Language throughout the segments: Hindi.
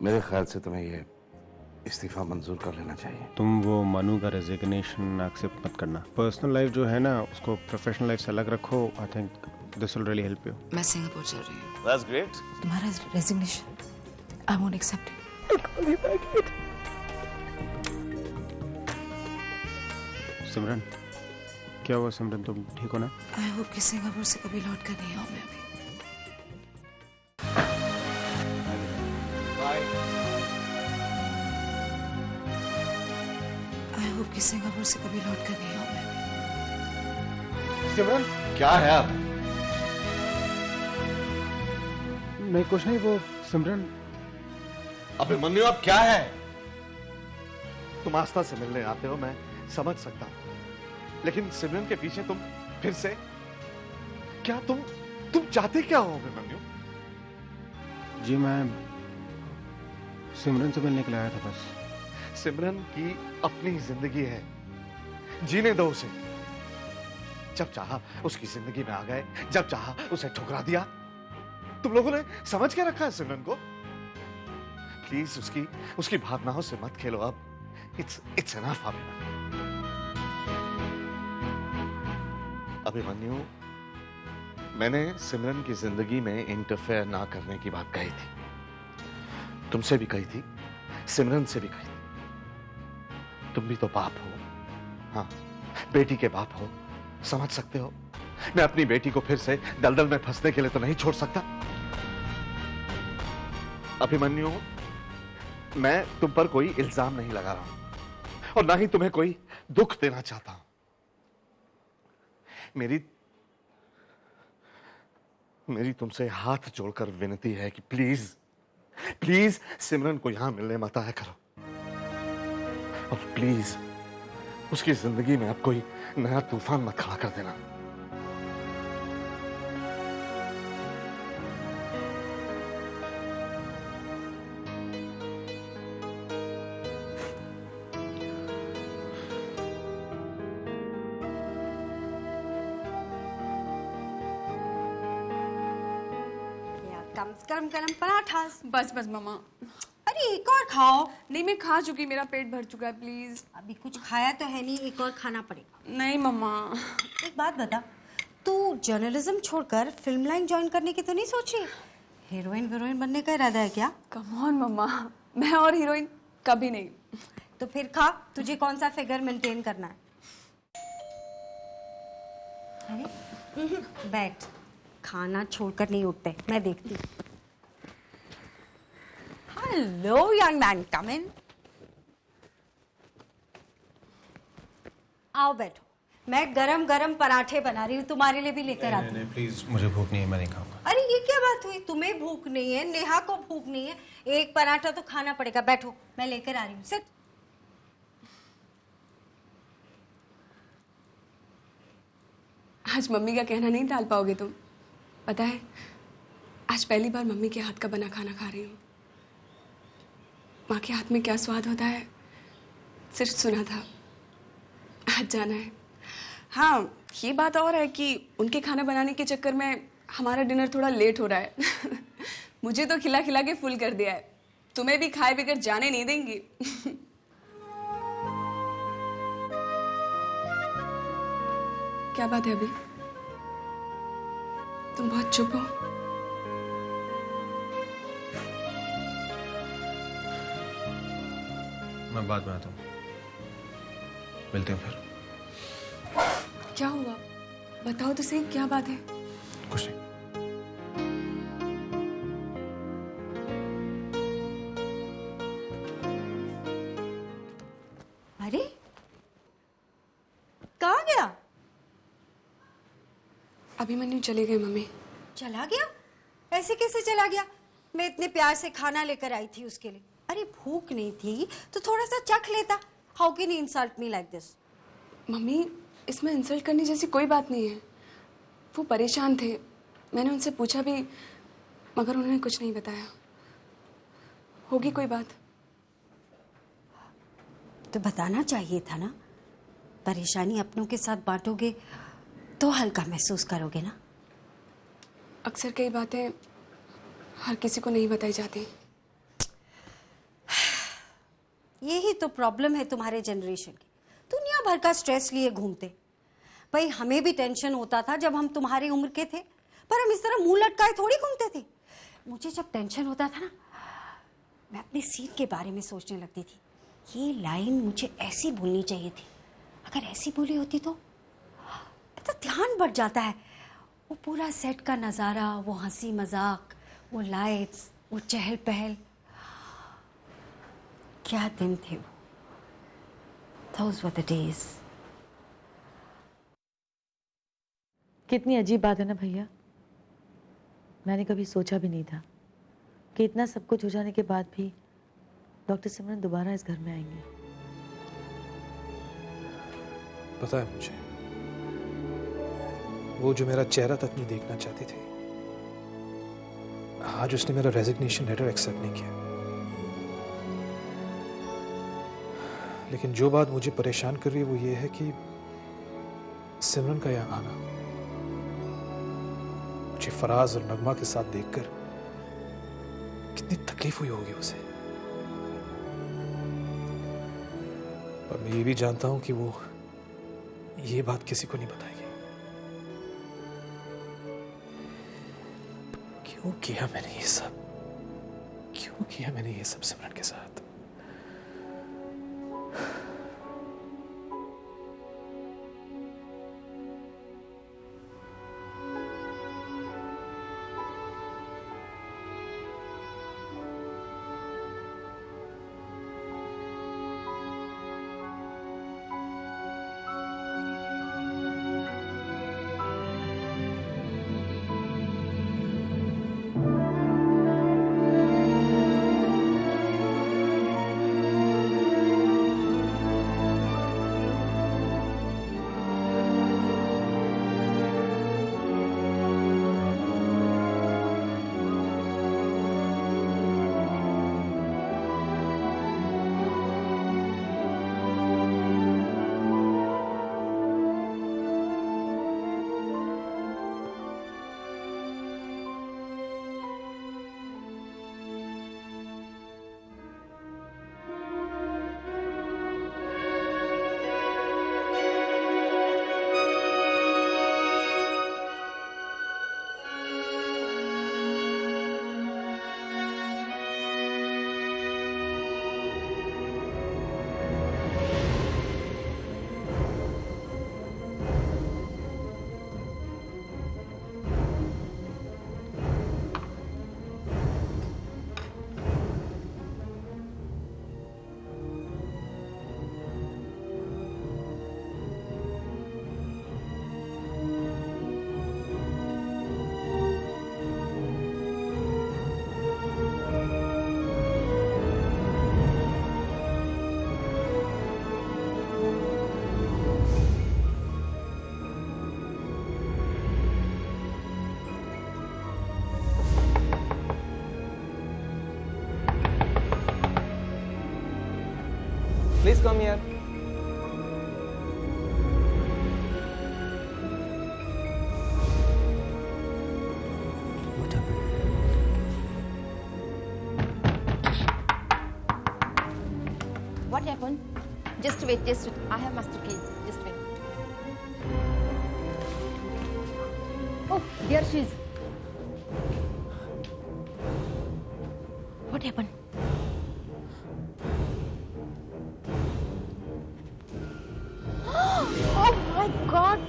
मेरे ख्याल से तुम्हें ये इस्तीफा मंजूर कर लेना चाहिए। तुम वो मनु का रेजिग्नेशन एक्सेप्ट मत करना। पर्सनल लाइफ जो है ना उसको प्रोफेशनल लाइफ से अलग रखो। I think this will really help you. मैं सिंगापुर चल रही हूँ। That's great. तुम्हारा resignation I won't accept it. Simran, क्या हुआ सिमरन, तुम ठीक हो ना? आई होप कि सिंगापुर से कभी लौट कर नहीं आऊँ मैं अभी। आई होप कि सिंगापुर से कभी लौट कर नहीं आऊँ मैं अभी। सिमरन, क्या है अब? नहीं कुछ नहीं। वो सिमरन। अभिमन्यु अब क्या है? तुम आस्था से मिलने आते हो, मैं समझ सकता हूं, लेकिन सिमरन के पीछे तुम फिर से क्या? तुम चाहते क्या हो अभिमन्यु? जी मैं सिमरन से मिलने के लिए आया था बस। सिमरन की अपनी जिंदगी है, जीने दो उसे। जब चाहा उसकी जिंदगी में आ गए, जब चाहा उसे ठुकरा दिया। तुम लोगों ने समझ के रखा है सिमरन को। प्लीज उसकी भावनाओं से मत खेलो अब। It's enough Abhimanyu. मैंने सिमरन की जिंदगी में इंटरफेयर ना करने की बात कही थी, तुमसे भी कही थी, सिमरन से भी कही थी। तुम भी तो बाप हो, हाँ, बेटी के बाप हो, समझ सकते हो। मैं अपनी बेटी को फिर से दलदल में फंसने के लिए तो नहीं छोड़ सकता। अभिमन्यु, मैं तुम पर कोई इल्जाम नहीं लगा रहा हूं और ना ही तुम्हें कोई दुख देना चाहता हूं। मेरी तुमसे हाथ जोड़कर विनती है कि प्लीज सिमरन को यहां मिलने मत आया करो। और प्लीज उसकी जिंदगी में अब कोई नया तूफान मत खड़ा कर देना। गरम गरम पराठा। बस बस मामा। अरे एक और खाओ। नहीं मैं खा चुकी, मेरा पेट भर चुका है, प्लीज। अभी कुछ खाया तो है नहीं, एक और खाना पड़ेगा। नहीं मम्मा। एक बात बता, तू जर्नलिज्म छोड़कर फिल्म लाइन ज्वाइन करने की तो नहीं सोची? हीरोइन बनने का इरादा है क्या? कम ऑन मम्मा, मैं और हीरोइन कभी नहीं। तो फिर खा, तुझे कौन सा फिगर मेंटेन करना है? अरे बैठ, खाना छोड़कर नहीं उठते, मैं देखती। हेलो यंग मैन, कम इन। आओ बैठो, मैं गरम गरम पराठे बना रही हूँ, तुम्हारे लिए भी लेकर आती हूँ। नहीं प्लीज, मुझे भूख नहीं है, मैं नहीं खाऊंगा। अरे ये क्या बात हुई? तुम्हें भूख नहीं है, नेहा को भूख नहीं है, एक पराठा तो खाना पड़ेगा। बैठो, मैं लेकर आ रही हूँ। सिट। आज मम्मी का कहना नहीं टाल पाओगे तुम। पता है, आज पहली बार मम्मी के हाथ का बना खाना खा रही हूँ। माँ के हाथ में क्या स्वाद होता है सिर्फ सुना था, आज जाना है। हाँ, ये बात और है कि उनके खाना बनाने के चक्कर में हमारा डिनर थोड़ा लेट हो रहा है। मुझे तो खिला खिला के फुल कर दिया है, तुम्हें भी खाए बगैर जाने नहीं देंगी। क्या बात है अभी, तुम बहुत चुप हो। मैं बाद में आता हूँ, मिलते हैं फिर। क्या हुआ, बताओ तो सही, क्या बात है? कुछ नहीं। अरे कहाँ गया? अभिमन्यु चले गए मम्मी। चला गया? ऐसे कैसे चला गया? मैं इतने प्यार से खाना लेकर आई थी उसके लिए। अरे भूख नहीं थी तो थोड़ा सा चख लेता। How can you insult me like this? Mummy, इसमें इंसल्ट करने जैसी कोई बात नहीं है। वो परेशान थे, मैंने उनसे पूछा भी, मगर उन्होंने कुछ नहीं बताया। होगी कोई बात तो बताना चाहिए था ना। परेशानी अपनों के साथ बांटोगे तो हल्का महसूस करोगे ना। अक्सर कई बातें हर किसी को नहीं बताई जाती। यही तो प्रॉब्लम है तुम्हारे जनरेशन की, दुनिया भर का स्ट्रेस लिए घूमते। भाई हमें भी टेंशन होता था जब हम तुम्हारी उम्र के थे, पर हम इस तरह मुंह लटकाए थोड़ी घूमते थे। मुझे जब टेंशन होता था ना, मैं अपने सीन के बारे में सोचने लगती थी, ये लाइन मुझे ऐसी बोलनी चाहिए थी, अगर ऐसी बोली होती तो ध्यान बढ़ जाता है। वो पूरा सेट का नज़ारा, वो हंसी मजाक, वो लाइट्स, वो चहल पहल, क्या दिन थे वो। Those were the days. कितनी अजीब बात है ना भैया, मैंने कभी सोचा भी नहीं था कि इतना सब कुछ हो जाने के बाद भी डॉक्टर सिमरन दोबारा इस घर में आएंगे। पता है मुझे, वो जो मेरा चेहरा तक नहीं देखना चाहती थी, आज उसने मेरा रेजिग्नेशन लेटर एक्सेप्ट नहीं किया। लेकिन जो बात मुझे परेशान कर रही है वो ये है कि सिमरन का यहाँ आना मुझे फराज और नगमा के साथ देखकर कितनी तकलीफ हुई होगी उसे। पर मैं ये भी जानता हूं कि वो ये बात किसी को नहीं बताएगी। क्यों किया मैंने ये सब, क्यों किया मैंने ये सब सिमरन के साथ? Please come here. What happened? What happened? Just wait, just wait. I have master key. Just wait. Oh, there she is. What happened? Oh my God!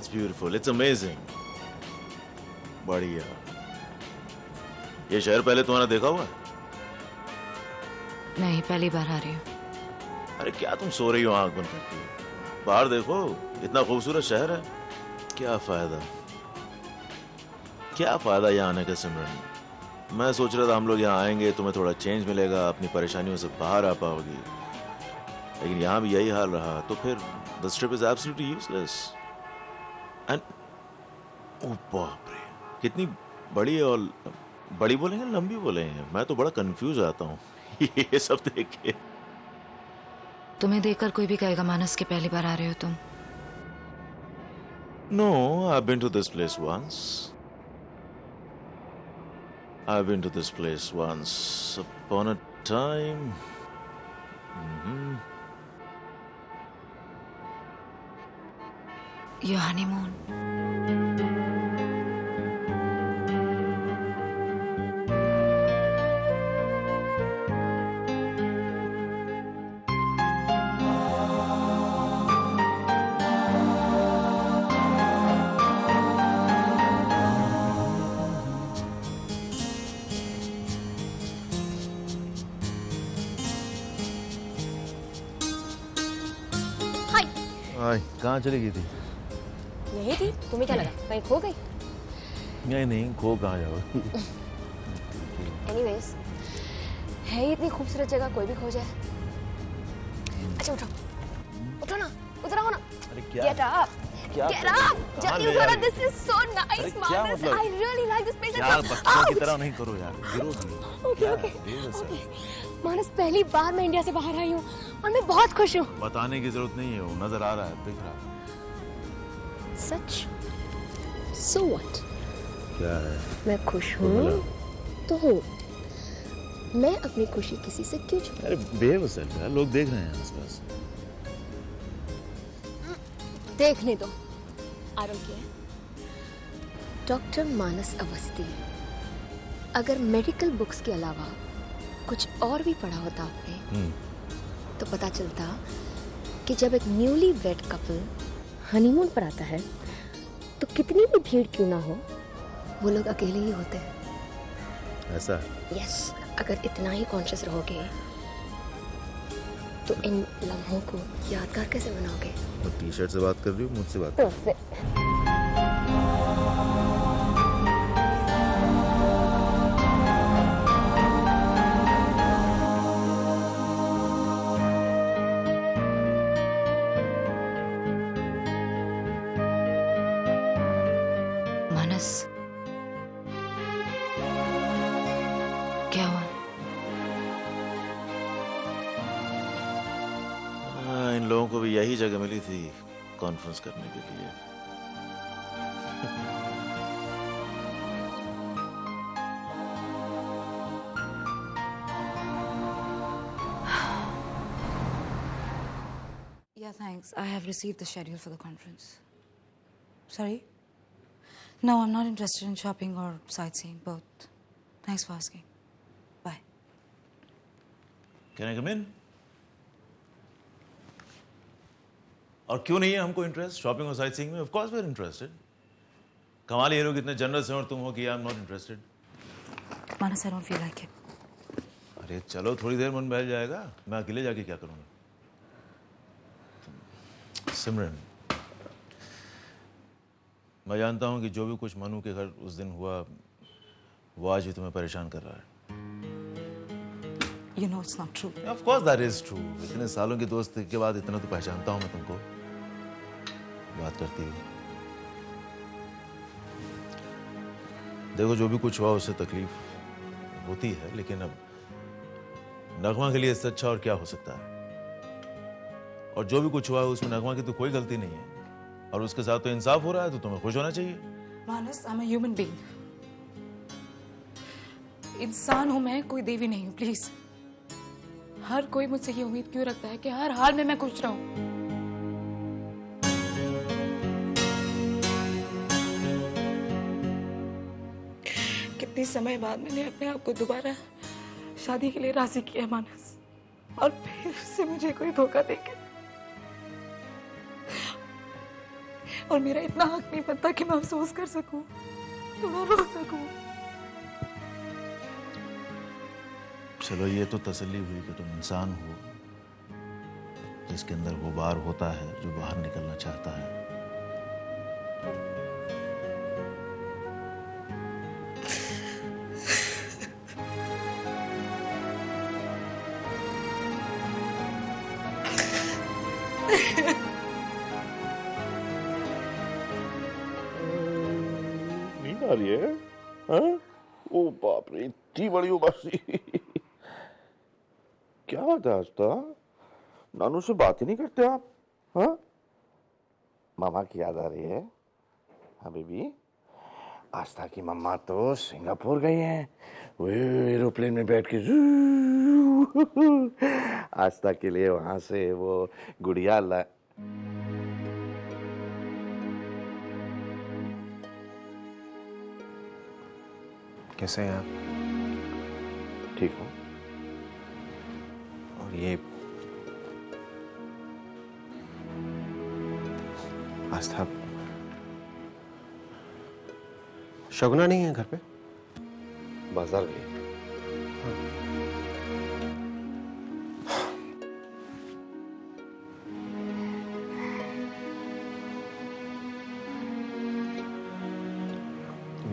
It's beautiful. It's amazing. बढ़िया। ये शहर पहले तुम्हारा देखा हुआ है? नहीं, पहली बार आ रही हूँ। अरे क्या तुम सो रही हो आंख बंद करके? बाहर देखो, इतना खूबसूरत शहर है। क्या फायदा यहाँ आने का सिमरन? मैं सोच रहा था हम लोग यहाँ आएंगे, तुम्हें थोड़ा चेंज मिलेगा, अपनी परेशानियों से बाहर आ पाओगी, लेकिन यहाँ भी यही हाल रहा, तो फिर this trip is absolutely useless. And ओ बाप रे, कितनी बड़ी है, और बड़ी बोलेंगे लंबी बोलेंगे, मैं तो बड़ा कंफ्यूज हो जाता हूँ ये सब देख के। तुम्हें देखकर कोई भी कहेगा मानस कि पहली बार आ रहे हो तुम। No, I've been to this place once. I've been to this place once upon a time. Your honeymoon. कहाँ चली गई थी? यही थी, तुम्हें क्या लगा कहीं खो गई? नहीं, खो कहाँ जाओगी? एनीवेज, है ही इतनी खूबसूरत जगह, कोई भी खो जाए। अच्छा उठो ना, उधर आओ ना। अरे क्या? Get up, जल्दी उठो ना। This is so nice, Manas. I really like this place. यार बच्चों की तरह नहीं करो यार, गिरोगी। Okay. मानस, पहली बार मैं इंडिया से बाहर आई हूँ और मैं बहुत खुश हूँ। बताने की जरूरत नहीं है, वो नजर आ रहा है, दिख रहा है। सच? So what? क्या है? मैं खुश हूँ तो हूँ। मैं अपनी खुशी किसी से क्यों छुपाऊं? अरे बेबस है यार, लोग देख रहे हैं आसपास। देखने दो, I don't care. डॉक्टर मानस अवस्थी, अगर मेडिकल बुक्स के अलावा कुछ और भी पढ़ा होता आपने तो पता चलता कि जब एक न्यूली वेड कपल हनीमून पर आता है तो कितनी भी भीड़ क्यों ना हो, वो लोग अकेले ही होते हैं। ऐसा? यस, अगर इतना ही कॉन्शियस रहोगे तो इन लम्हों को यादगार कैसे बनाओगे? वो टी-शर्ट से बात कर रही हो, मुझसे बात? क्या हुआ? इन लोगों को भी यही जगह मिली थी कॉन्फ्रेंस करने के लिए। Yeah, thanks. I have received the schedule for the conference. Sorry? No, I'm not interested in shopping or sightseeing, both. Thanks for asking. Bye. Can I come in? और क्यों नहीं है हमको इंटरेस्ट शॉपिंग और साइट सीइंग में? Of course we are interested. कमाल ये लोग इतने जनरस हैं और तुम हो कि I am not interested. Manas, I don't feel like it. अरे चलो थोड़ी देर मन बहल जाएगा, मैं अकेले जाके क्या करूंगा? सिमरन, मैं जानता हूं कि जो भी कुछ मनु के घर उस दिन हुआ वो आज भी तुम्हें परेशान कर रहा है। You know it's not true. Of course that is true. इतने सालों की दोस्ती के बाद इतना तो पहचानता हूं मैं तुमको। बात करती हो। देखो जो भी कुछ हुआ उससे तकलीफ होती है, लेकिन अब नगमा के लिए इससे अच्छा और क्या हो सकता है? और जो भी कुछ हुआ उसमें नगमा की तो कोई गलती नहीं है और उसके साथ तो इंसाफ हो रहा है, तो तुम्हें खुश होना चाहिए। Manas, I'm a human being. इंसान हूं मैं, कोई देवी नहीं हूं, प्लीज। हर कोई मुझसे ये उम्मीद क्यों रखता है कि हर हाल में मैं खुश रहूं? कितने समय बाद मैंने अपने आप को दोबारा शादी के लिए राजी किया मानस, और फिर से मुझे कोई धोखा देके और मेरा इतना हक नहीं बनता कि मैं अफसोस कर सकूं, थोड़ा रो सकूं। चलो ये तो तसल्ली हुई कि तुम इंसान हो जिसके अंदर गुबार होता है जो बाहर निकलना चाहता है। नींद आ रही है? हाँ? ओ बाप रे, इतनी बड़ी उबासी। क्या बात है आस्था? नानू से बात ही नहीं करते आप? हाँ? मामा की याद आ रही है? हाँ बेबी, आस्था की मम्मा तो सिंगापुर गई हैं। वो एरोप्लेन में बैठ के आस्था के लिए वहां से वो गुड़िया ला। कैसे हैं आप? ठीक हो? और ये आस्था शगुना नहीं है घर पे? बाजार गई।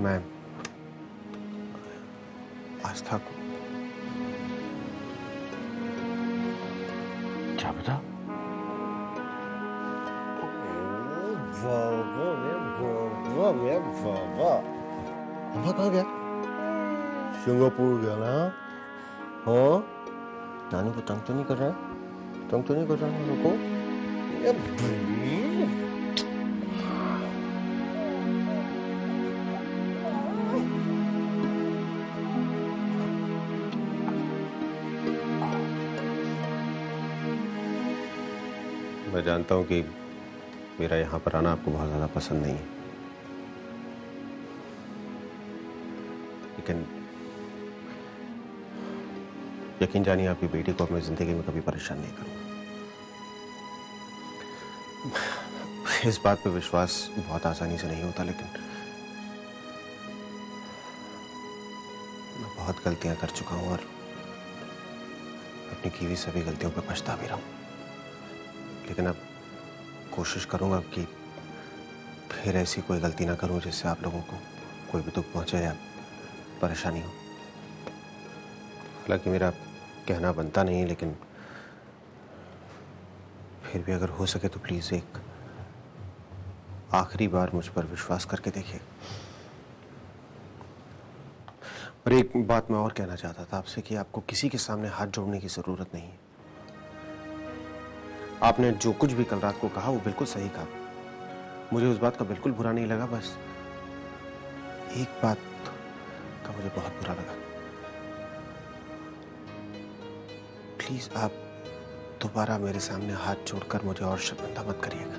मैं आस्था को क्या बता? अम्मा कहाँ गया? सिंगापुर गया ना? हाँ? नानू को तंग तो नहीं कर रहा है? तंग तो नहीं कर रहा है नानू को? ये भाई। मैं जानता हूं कि मेरा यहाँ पर आना आपको बहुत ज़्यादा पसंद नहीं है, लेकिन यकीन जानिए आपकी बेटी को अपनी ज़िंदगी में कभी परेशान नहीं करूँगा। इस बात पे विश्वास बहुत आसानी से नहीं होता, लेकिन मैं बहुत गलतियां कर चुका हूँ और अपनी की हुई सभी गलतियों पे पछता भी रहा हूँ। लेकिन अब कोशिश करूंगा कि फिर ऐसी कोई गलती ना करूं जिससे आप लोगों को कोई भी दुख पहुंचे या परेशानी हो। हालांकि मेरा कहना बनता नहीं है, लेकिन फिर भी अगर हो सके तो प्लीज एक आखिरी बार मुझ पर विश्वास करके देखिए। और एक बात मैं और कहना चाहता था आपसे कि आपको किसी के सामने हाथ जोड़ने की जरूरत नहीं है। आपने जो कुछ भी कल रात को कहा वो बिल्कुल सही कहा, मुझे उस बात का बिल्कुल बुरा नहीं लगा। बस एक बात का मुझे बहुत बुरा लगा। प्लीज आप दोबारा मेरे सामने हाथ जोड़कर मुझे और शर्मिंदा मत करिएगा।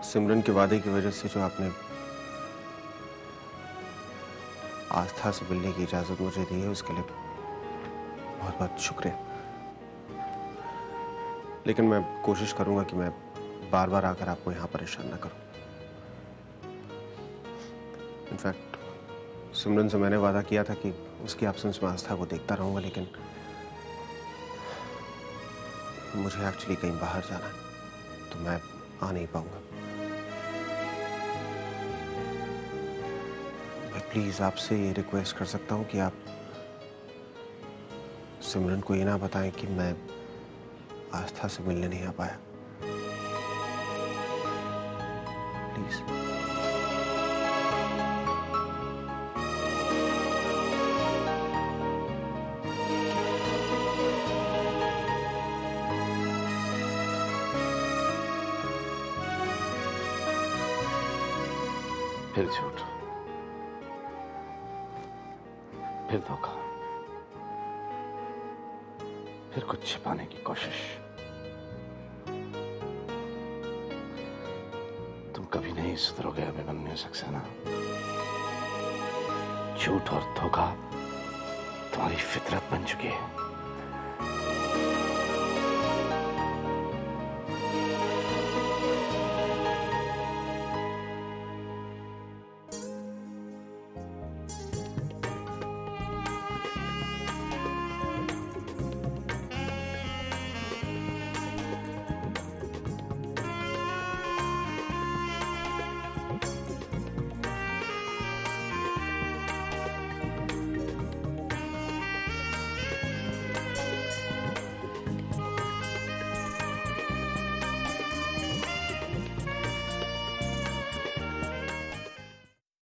सिमरन के वादे की वजह से जो आपने आस्था से मिलने की इजाजत मुझे दी है उसके लिए बहुत बहुत शुक्रिया। लेकिन मैं कोशिश करूंगा कि मैं बार बार आकर आपको यहां परेशान ना करूं। इनफैक्ट सिमरन से मैंने वादा किया था कि उसकी एब्सेंस में आस्था को देखता रहूंगा, लेकिन मुझे एक्चुअली कहीं बाहर जाना है तो मैं आ नहीं पाऊंगा। प्लीज आपसे ये रिक्वेस्ट कर सकता हूं कि आप सिमरन को ये ना बताएं कि मैं आस्था से मिलने नहीं आ पाया। प्लीज। फिर झूठ, फिर धोखा, फिर कुछ छिपाने की कोशिश। तुम कभी नहीं सुधरोगे अभिमन्यु सक्सेना। झूठ और धोखा तुम्हारी फितरत बन चुकी है।